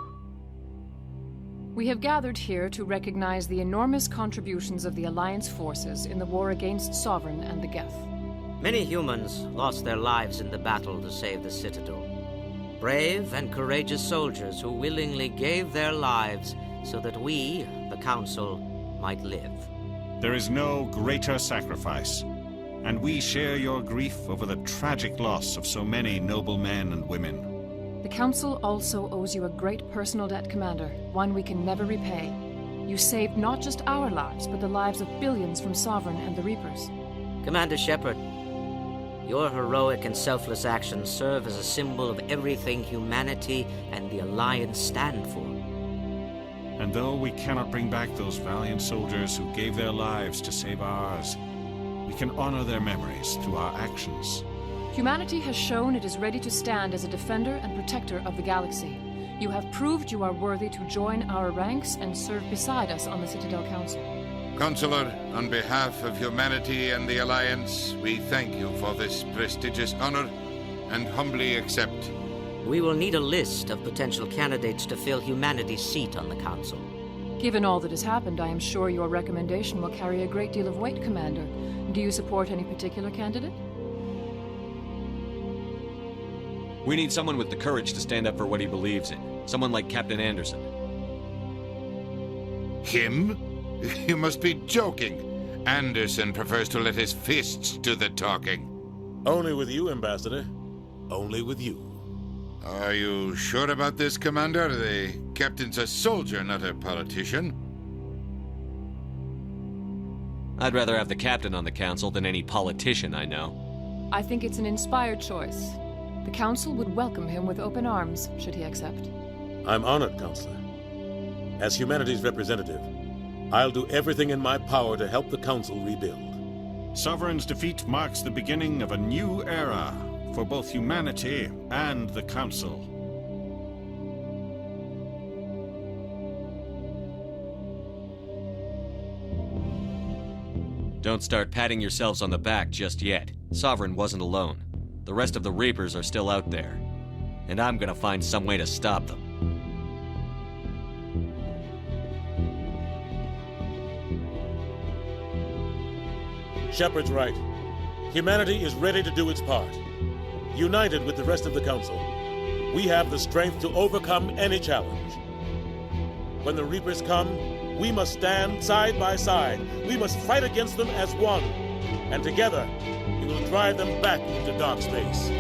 [SPEAKER 15] We have gathered here to recognize the enormous contributions of the Alliance forces in the war against Sovereign and the Geth.
[SPEAKER 16] Many humans lost their lives in the battle to save the Citadel. Brave and courageous soldiers who willingly gave their lives so that we, the Council, might live.
[SPEAKER 17] There is no greater sacrifice, and we share your grief over the tragic loss of so many noble men and women.
[SPEAKER 15] The Council also owes you a great personal debt, Commander, one we can never repay. You saved not just our lives, but the lives of billions from Sovereign and the Reapers.
[SPEAKER 16] Commander Shepard, your heroic and selfless actions serve as a symbol of everything humanity and the Alliance stand for.
[SPEAKER 17] And though we cannot bring back those valiant soldiers who gave their lives to save ours, we can honor their memories through our actions.
[SPEAKER 15] Humanity has shown it is ready to stand as a defender and protector of the galaxy. You have proved you are worthy to join our ranks and serve beside us on the Citadel Council.
[SPEAKER 18] Consular, on behalf of humanity and the Alliance, we thank you for this prestigious honor and humbly accept.
[SPEAKER 16] We will need a list of potential candidates to fill humanity's seat on the Council.
[SPEAKER 15] Given all that has happened, I am sure your recommendation will carry a great deal of weight, Commander. Do you support any particular candidate?
[SPEAKER 6] We need someone with the courage to stand up for what he believes in. Someone like Captain Anderson.
[SPEAKER 18] Him? You must be joking. Anderson prefers to let his fists do the talking.
[SPEAKER 14] Only with you, Ambassador. Only with you.
[SPEAKER 18] Are you sure about this, Commander? The captain's a soldier, not a politician.
[SPEAKER 6] I'd rather have the captain on the council than any politician I know.
[SPEAKER 15] I think it's an inspired choice. The Council would welcome him with open arms, should he accept.
[SPEAKER 14] I'm honored, Counselor. As humanity's representative, I'll do everything in my power to help the Council rebuild.
[SPEAKER 17] Sovereign's defeat marks the beginning of a new era for both humanity and the Council.
[SPEAKER 6] Don't start patting yourselves on the back just yet. Sovereign wasn't alone. The rest of the Reapers are still out there. And I'm gonna find some way to stop them.
[SPEAKER 14] Shepard's right. Humanity is ready to do its part. United with the rest of the Council, we have the strength to overcome any challenge. When the Reapers come, we must stand side by side. We must fight against them as one. And together, we will drive them back into dark space.